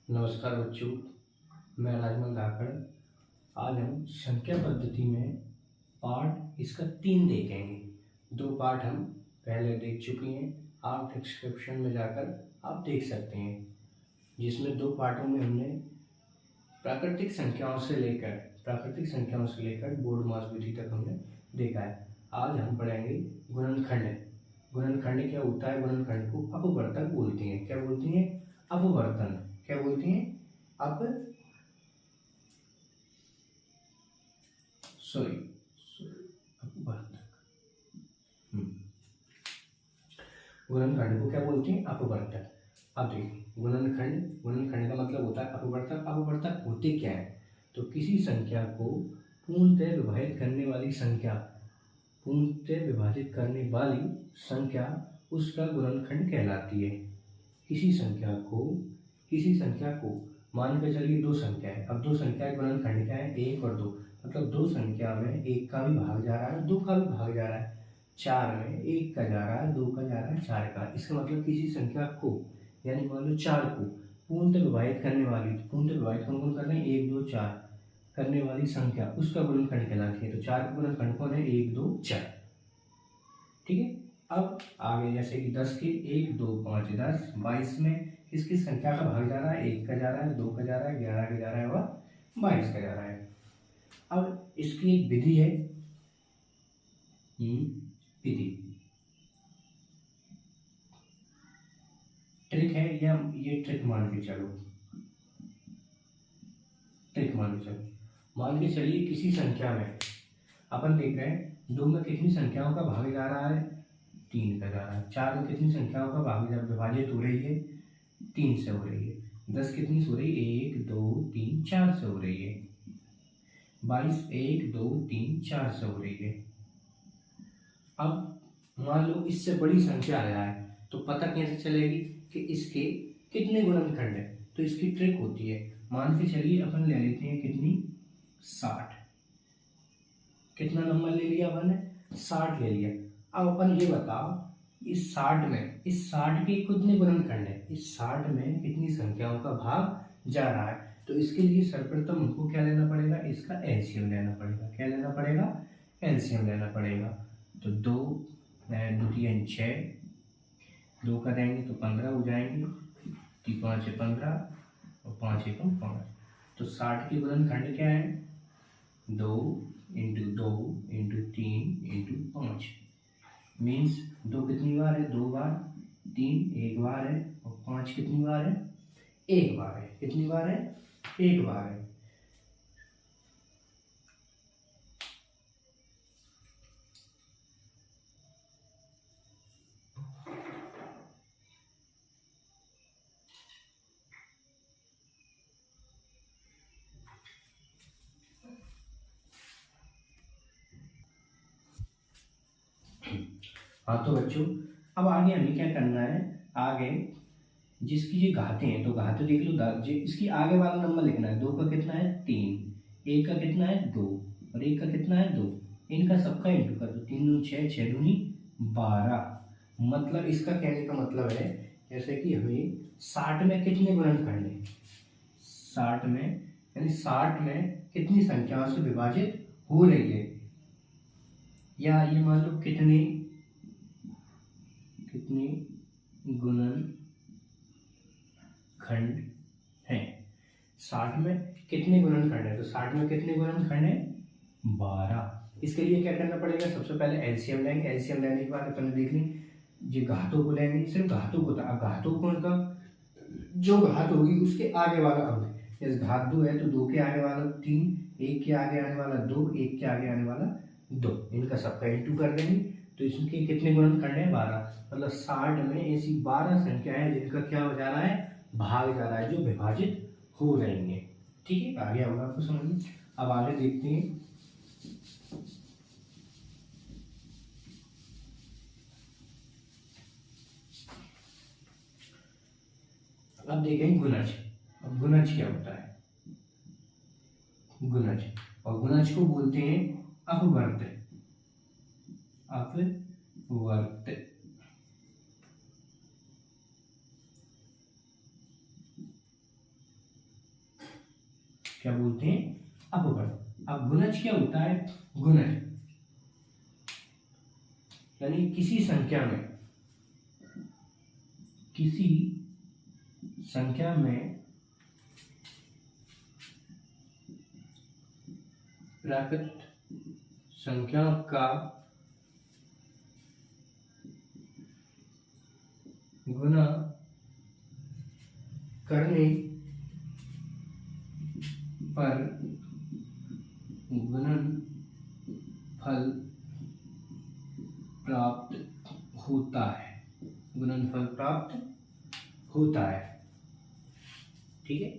नमस्कार बच्चों, मैं राजमल धाकड़। आज हम संख्या पद्धति में पार्ट इसका 3 देखेंगे। 2 पार्ट हम पहले देख चुके हैं। आप डिस्क्रिप्शन में जाकर आप देख सकते हैं, जिसमें 2 पार्टों में हमने प्राकृतिक संख्याओं से लेकर बोर्ड मास विधि तक हमने देखा है। आज हम पढ़ेंगे गुणनखंड। गुणनखंड क्या होता है? गुणनखंड को अपवर्तक बोलते हैं। क्या बोलते हैं? अपवर्तन। क्या बोलते हैं? अपवर्तक। गुणनखंड को क्या बोलते हैं? अपवर्तक। अब देखिए, गुणनखंड का मतलब होता है अपवर्तक। अपवर्तक होते क्या है? तो किसी संख्या को पूर्णतः विभाजित करने वाली संख्या उसका गुणनखंड कहलाती है। किसी संख्या को मान के चलिए 2 संख्या है। अब 2 संख्या के गुणनखंड क्या है? 1 और 2। मतलब 2 संख्या में 1 का भी भाग जा रहा है, 2 का भी भाग जा रहा है। 4 में 1 का जा रहा है, 2 का जा रहा है, 4 का। इसका मतलब किसी संख्या को, यानी मान लो 4 को पूर्णतः विभाजित करने वाली, पूर्णतः विभाजित कौन कौन कर रहे हैं? 1 2 4 करने वाली संख्या उसका गुणनखंड कहलाती है। तो 4 का गुणनखंड कौन है? 1 2 4। ठीक है। अब आगे जैसे कि 10 के 1 2 5 10। 22 में किसकी संख्या का भाग जा रहा है? 1 का जा रहा है, 2 का जा रहा है, 11 का जा रहा है और 22 का जा रहा है। अब इसकी एक विधि है, विधि ट्रिक है, या ये ट्रिक मान के चलो। मान के चलिए किसी संख्या में अपन देख रहे हैं 2 में कितनी संख्याओं का भाग जा रहा है? 3 का जा रहा है। 4 में कितनी संख्याओं का भाग विभाजित हो रही है? 3 से हो रही है। 10 कितनी से हो रही है? 1 2 3 4 से हो रही है। 22 1 2 3 4 से हो रही है। अब मान लो इससे बड़ी संख्या आ जाए तो पता कैसे चलेगी कि इसके कितने गुणनखंड है? तो इसकी ट्रिक होती है, मान के चलिए अपन ले लेते हैं कितनी? 60। कितना नंबर ले लिया अपन ने? 60 ले लिया। अब अपन ये बताओ, इस 60 के कितने गुणनखंड है? इस 60 में कितनी संख्याओं का भाग जा रहा है? तो इसके लिए सर्वप्रथम हमको क्या लेना पड़ेगा? इसका एलसीएम लेना पड़ेगा। क्या लेना पड़ेगा? एलसीएम लेना पड़ेगा। तो 2 2 3 6, 2 का देंगे तो 15 हो जाएंगे, 3 5 15 और 5 1 5। तो 60 के गुणनखंड क्या है? 2 इंटू 2 इंटू 3 इंटू 5। मीन्स 2 कितनी बार है? 2 बार। 3 1 बार है और 5 कितनी बार है? 1 बार है। कितनी बार है? 1 बार है। हाँ तो बच्चों, अब आगे हमें क्या करना है? आगे जिसकी ये घातें हैं, तो घातें देख लो। इसकी आगे वाला नंबर लिखना है। 2 का कितना है? 3। 1 का कितना है? 2 और 1 का कितना है? 2। इनका सबका इंटू कर दो। 3 दूनी 6, 6 दूनी 12। मतलब इसका कहने का मतलब है, जैसे कि हमें 60 में कितने गुणनखंड है? 60 में, यानी 60 में कितनी संख्याओं से विभाजित हो रही है, या ये मान लो कितने गुणनखंड हैं। 60 में कितने गुणनखंड है? तो 60 में कितने गुणनखंड है? 12। इसके लिए क्या करना पड़ेगा? सबसे पहले एलसीएम लेंगे। एलसीएम लेने के बाद अपन देख लें, ये घातों को लेंगे, सिर्फ घातों को। अब घातों को उनका जो घात होगी उसके आगे वाला अंक, जैसे घात 2 है तो 2 के आगे वाला 3, 1 के आगे आने वाला 2, 1 के आगे आने वाला 2। इनका सबका इंटू कर देंगे तो इसके कितने गुणनखंड है? 12। मतलब 60 में ऐसी 12 संख्या है जिनका क्या हो जा रहा है? भाग जा रहा है, जो विभाजित हो रही है। ठीक है, आगे होगा आपको समझ में। अब आगे देखते हैं। अब देखेंगे गुणज। अब गुणज क्या होता है? गुणज, और गुणज को बोलते हैं अपवर्त। क्या बोलते हैं, अपवर्त। अब गुणज क्या होता है, गुणज यानी किसी संख्या में प्राकृत संख्या का गुणा करने पर गुणनफल प्राप्त होता है, गुणनफल प्राप्त होता है। ठीक है,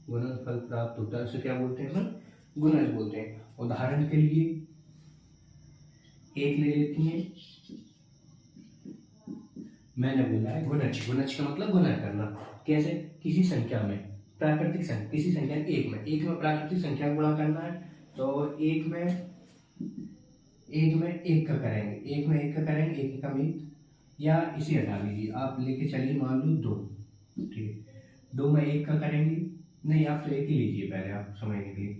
गुणनफल प्राप्त होता है, उसे क्या बोलते हैं हम, गुणज बोलते हैं। उदाहरण के लिए एक ले लेती हैं, मैंने बोला है गुणज, गुणज का मतलब गुणा करना। कैसे, किसी संख्या में प्राकृतिक संख्या, किसी संख्या एक में प्राकृतिक संख्या को गुणा करना है, तो एक में एक का करेंगे, एक एकम एक, या इसे हटा लीजिए, आप लेके चलिए मान लो 2, ठीक है, 2 में एक का करेंगे, नहीं आप तो एक ही लीजिए पहले आप समझने के लिए,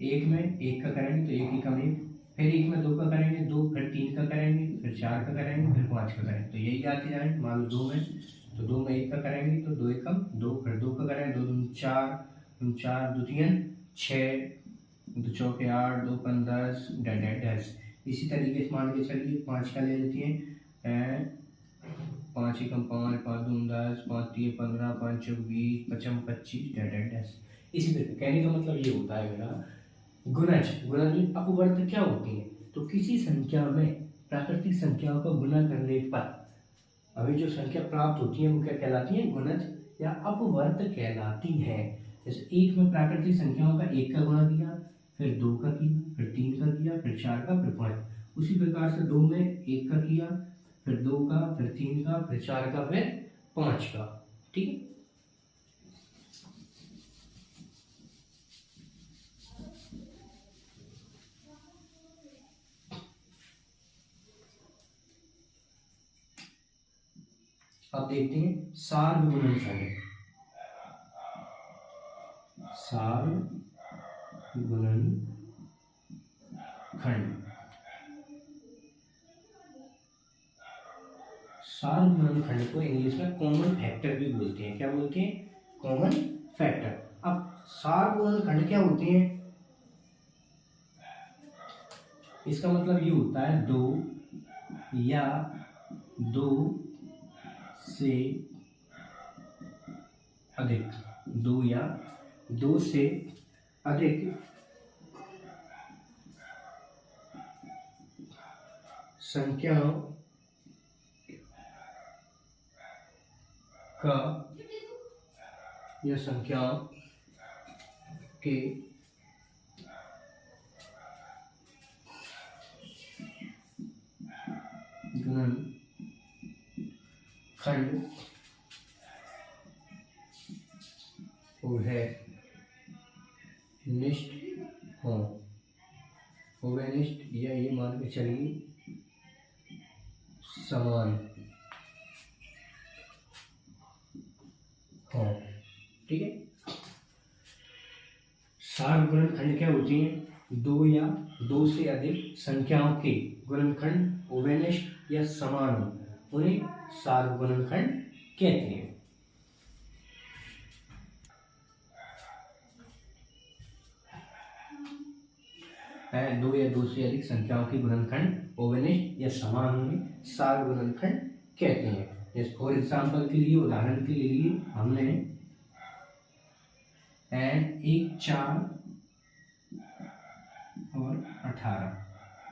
एक में एक का करेंगे तो एक एकम एक, फिर एक में 2 का करेंगे 2, फिर 3 का करेंगे, फिर 4 का करेंगे, फिर 5 का करेंगे, तो यही आते जाएंगे। मान लो 2 में, तो 2 में एक का करेंगे तो 2 एकम 2, फिर 2 का करेंगे 2 दूनी 4, 4 2 3 6, 2 चौके 8, 2 5 10, इसी तरीके से मान के चलिए 5 का ले लेती हैं, 5 एकम 5, 5 दूनी 10, 5 3 15, 5 चौक 20, 5 25 इसी तरीके। कहने का मतलब ये होता है मेरा गुणज में अपवर्त क्या होती है, तो किसी संख्या में प्राकृतिक संख्याओं का गुणा करने पर हमें जो संख्या प्राप्त होती है वो क्या कहलाती है, गुणज या अपवर्त कहलाती है। जैसे एक में प्राकृतिक संख्याओं का एक का गुणा किया, फिर 2 का किया, फिर 3 का किया, फिर 4 का, फिर 5, उसी प्रकार से 2 में एक का किया, फिर 2 का, फिर 3 का, फिर 4 का, फिर 5 का। ठीक है, अब देखते हैं सार्व गुणनखंड। सार्व गुणनखंड, सार्व गुणनखंड को इंग्लिश में कॉमन फैक्टर भी बोलते हैं। क्या बोलते हैं, कॉमन फैक्टर। अब सार्व गुणनखंड क्या होते हैं, इसका मतलब ये होता है 2 या 2 से अधिक, 2 या 2 से अधिक संख्याओं का या संख्याओं के गुणनखंड निष्ठ हो, निष्ठ या ये मान के चलिए समान हो। ठीक है, सार्व गुणनखंड क्या होती हैं, 2 या 2 से अधिक संख्याओं के गुणनखंड उभयनिष्ठ या समान हो, उन्हें सार्व गुणनखंड कहते हैं। 2 या 2 से अधिक संख्याओं के गुणनखंड उभयनिष्ठ या समान होने सार्व गुणनखंड कहते हैं। जैसे फॉर एग्जाम्पल के लिए, उदाहरण के लिए हमने 1 4 और 18,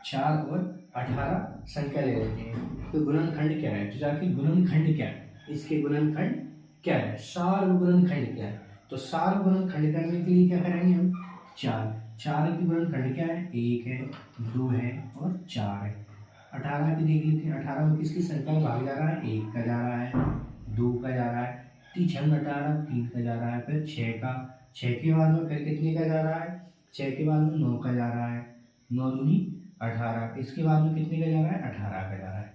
4 और 18 संख्या ले लेते हैं, तो गुणनखंड क्या है, तो जाके गुणनखंड क्या है, इसके गुणनखंड क्या है, सार्व गुणनखंड क्या है। तो सार्व गुणनखंड करने के लिए क्या करेंगे हम, 4 की गुणनखंड क्या है, 1 है, 2 है और 4 है। 18 की देख लेते हैं, 18 में किसकी संख्या में भाग जा रहा है, 1 का जा रहा है, 2 का जा रहा है, 18 3 का जा रहा है, फिर 6 का, 6 के बाद में फिर कितने का जा रहा है, 6 के बाद में 9 का जा रहा है, 9 दूनी 18, इसके बाद में कितने का जा रहा है, 18 का जा रहा है।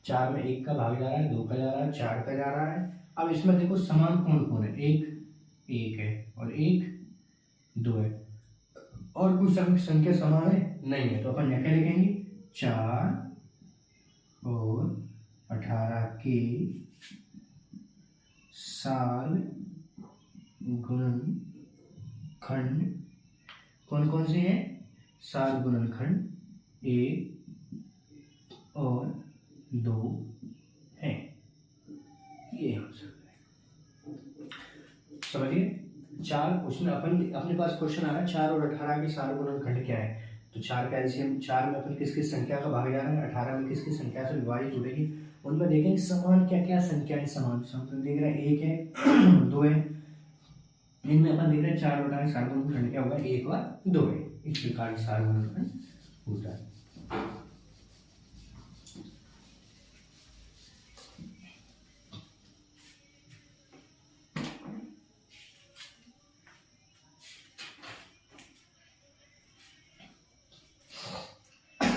4 में 1 का भाग जा रहा है, 2 का जा रहा है, 4 का जा रहा है। अब इसमें देखो समान कौन कौन है, एक है और एक 2 है। और कुछ संख्या समान है नहीं है, तो अपन यहाँ क्या लिखेंगे 4 और 18 के साल गुणनखंड कौन कौन से हैं? साल गुणनखंड 1 और 2 हैं। ये हो सकता है, समझिए। 4 क्वेश्चन अपने पास क्वेश्चन आ रहा है 4 और 18 के साल गुणनखंड क्या है। तो 4 का एलसीएम, 4 में अपन किस किस संख्या का भाग जा रहा है, 18 में किस किस संख्या से विभाजित हो रही है, उनमें देखेंगे समान क्या क्या संख्याएं समान देख रहे हैं 1 है 2 है, इनमें अपन देख रहे हैं 4 और 18 साल गुणनखंड क्या होगा 1 और 2 है। इस प्रकार के साल गुणनखंड होता है।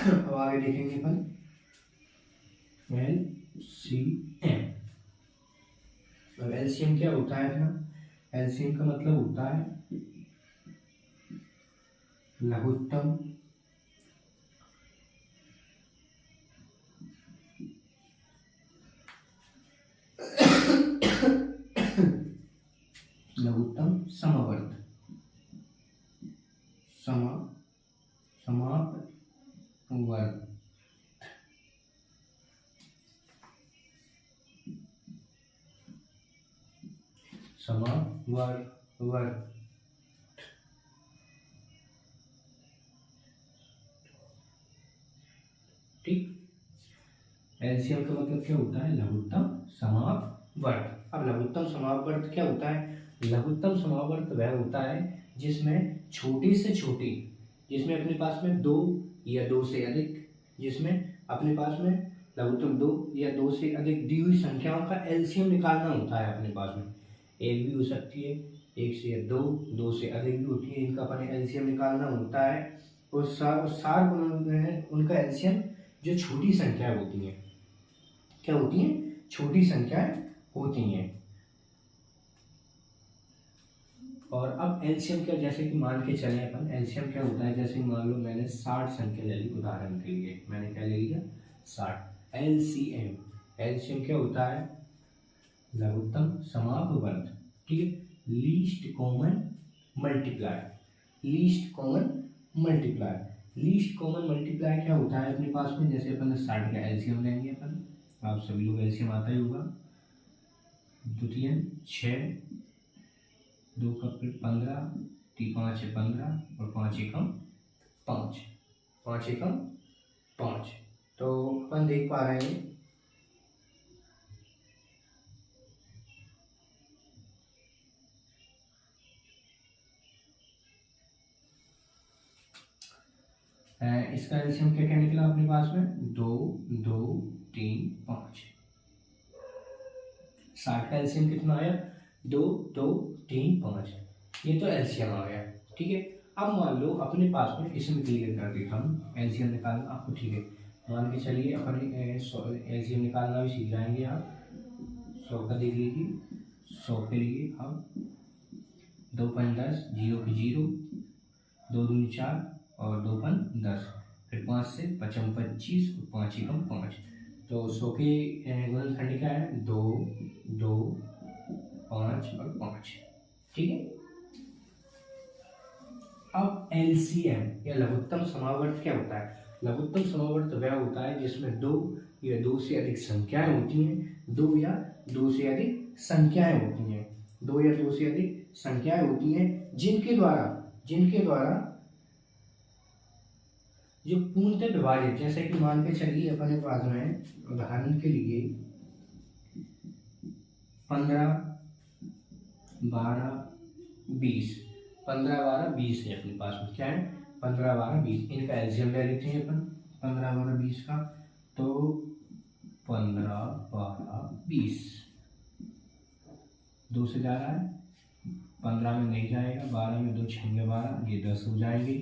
अब आगे देखेंगे अपन एलसीएम। अब एलसीएम क्या होता है अपना? एलसीएम का मतलब होता है लघुत्तम लघुत्तम समवर्त समापवर्त समापवर्त। ठीक, एलसीएम का मतलब क्या होता है? लघुत्तम समापवर्त। अब लघुत्तम समापवर्त क्या होता है? लघुत्तम समापवर्त वह होता है जिसमें छोटी से छोटी, जिसमें अपने पास में 2 या 2 से अधिक, जिसमें अपने पास में लघुत्तम 2 या 2 से अधिक दी हुई संख्याओं का एलसीएम निकालना होता है। अपने पास में 1 भी हो सकती है, 1 से 2, 2 से अधिक भी होती है, इनका अपने एलसीएम निकालना होता है। और सार उनका एलसीएम जो छोटी संख्याएं होती हैं, क्या होती हैं? छोटी संख्याएं होती हैं। और अब एलसीएम क्या, जैसे कि मान के चले अपन, एलसीएम क्या होता है? जैसे मान लो मैंने 60 संख्या ले ली, उदाहरण के लिए मैंने क्या ले लिया 60। एलसीएम क्या होता है? लघुत्तम समापवर्त। ठीक है, least common multiply. Least common multiply क्या होता है अपने पास में? जैसे अपन 60 का एलसीएम लेंगे अपन, आप सभी लोग एलसीएम आता ही होगा, द्वितीय 6, 2 का 15, 5 है 15 और 5 एकम 5, 5 एकम 5। तो अपन देख पा रहे हैं इसका एलसीएम क्या क्या निकला अपने पास में? 2, 2, 3, 5। 60 का एलसीएम कितना आया? 2, 2, 3, 5। ये तो एलसीएम आ गया। ठीक है, अब मान लो अपने पास में, इसमें क्लियर कर देता हूँ एलसीएम निकालना आपको। ठीक है, मान के चलिए अपन एलसीएम निकालना भी सीख जाएंगे आप। 100 का देख लीजिए, 100 के लिए अब 2 5 10, 0 की 0, 2 दूनी 4 और 2 5 10, फिर 5 से 55 25 और 5 एकम 5। तो 100 के गुणनखंड क्या है? 2, 2, 5 और 5। ठीक है, अब एलसीएम या लघुत्तम समावर्त क्या होता है? लघुत्तम समावर्त वह होता है जिसमें 2 या 2 से अधिक संख्याएं होती हैं, 2 या 2 से अधिक संख्याएं होती हैं, 2 या 2 से अधिक संख्याएं होती हैं, जिनके द्वारा जो पूर्णतः विभाजित, जैसे कि मान के चलिए अपने पास में उदाहरण के लिए 15, 12, 20, 15, 12, 20 है अपने पास में। क्या है? 15, 12, 20। इनका एलसीएम ले लेते हैं अपन 15, 12, 20 का। तो 15, 12, 20 2 से जा रहा है, 15 में नहीं जाएगा, 12 में 2 6 12, ये 10 हो जाएंगे।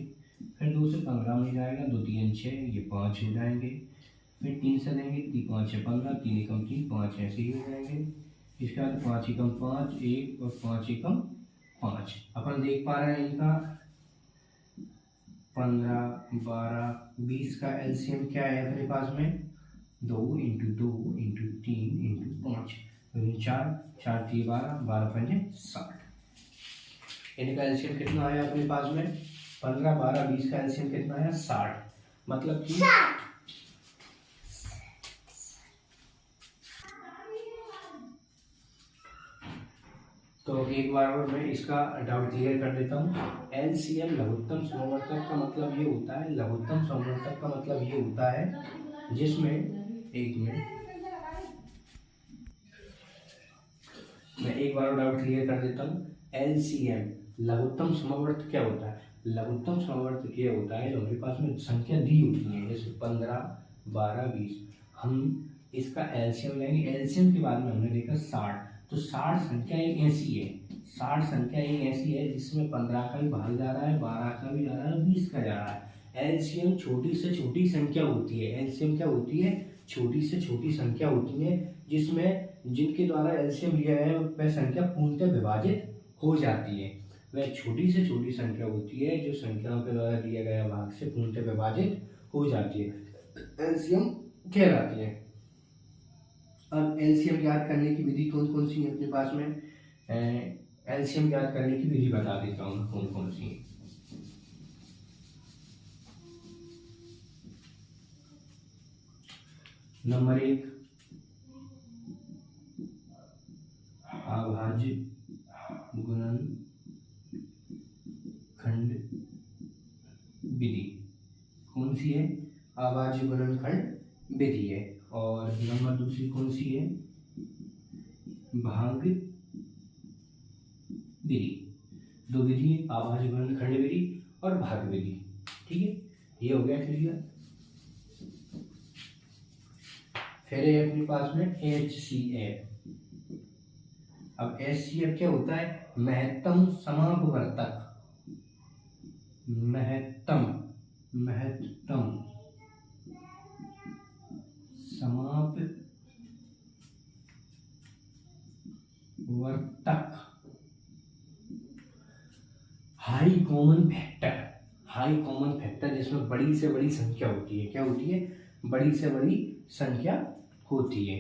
फिर 2 से 15 में जाएगा, 2 3 6, ये 5 हो जाएंगे। फिर 3 से लेंगे, 3 5 6 15, 3 एकम 3, 5 ऐसे ही हो जाएंगे। इसके बाद 5 एकम 5, 1 और 5 एकम 5। अपन देख पा रहे हैं इनका 15, 12, 20 का एलसीएम क्या है अपने पास में 2 × 2 × 3 × 5 4, 4 3 12, 12 5 60। इनका एलसीएम कितना आया अपने पास में 15, 12, 20 का एलसीएम कितना आया 60। मतलब कि तो एक बार और मैं इसका डाउट क्लियर कर देता हूँ। एलसीएम लघुत्तम समवर्तक का मतलब ये होता है, लघुत्तम समवर्तक का मतलब ये होता है जिसमें एक मिनट मैं एक बार और डाउट क्लियर कर देता हूँ। एलसीएम लघुत्तम समवर्त क्या होता है? लघुत्तम समवर्त ये होता है जो हमारे पास में संख्या दी होती है जैसे 15, 12, 20। हम इसका एलसीएम लेंगे, एलसीएम के बाद में हमने देखा 60। तो 60 संख्या एक ऐसी है, 60 संख्या एक ऐसी है जिसमें 15 का भी भाग जा रहा है, 12 का भी जा रहा है, 20 का जा रहा है। एलसीएम छोटी से छोटी संख्या होती है। एलसीएम क्या होती है? छोटी से छोटी संख्या होती है जिसमें जिनके द्वारा एलसीएम लिया है वह संख्या पूर्णतः विभाजित हो जाती है। वह छोटी से छोटी संख्या होती है जो संख्याओं के द्वारा दिया गया भाग से पूर्णतः विभाजित हो जाती है, एलसीएम कहलाती है। अब एलसीएम याद करने की विधि कौन कौन सी है अपने पास में? एलसीएम याद करने की विधि बता देता हूँ कौन कौन सी है। नंबर 1 अभाज्य गुणनखंड विधि। कौन सी है? अभाज्य गुणनखंड विधि है। और नंबर दूसरी कौन सी है? भाग विधि। दो विधि, अभाज्य गुणनखंड विधि और भाग विधि। ठीक है, ये हो गया क्लियर। फिर है अपने पास में HCF। अब HCF क्या होता है? महत्तम समापवर्तक। महत्तम समापवर्तक। हाई कॉमन फैक्टर जिसमें बड़ी से बड़ी संख्या होती है। क्या होती है? बड़ी से बड़ी संख्या होती है।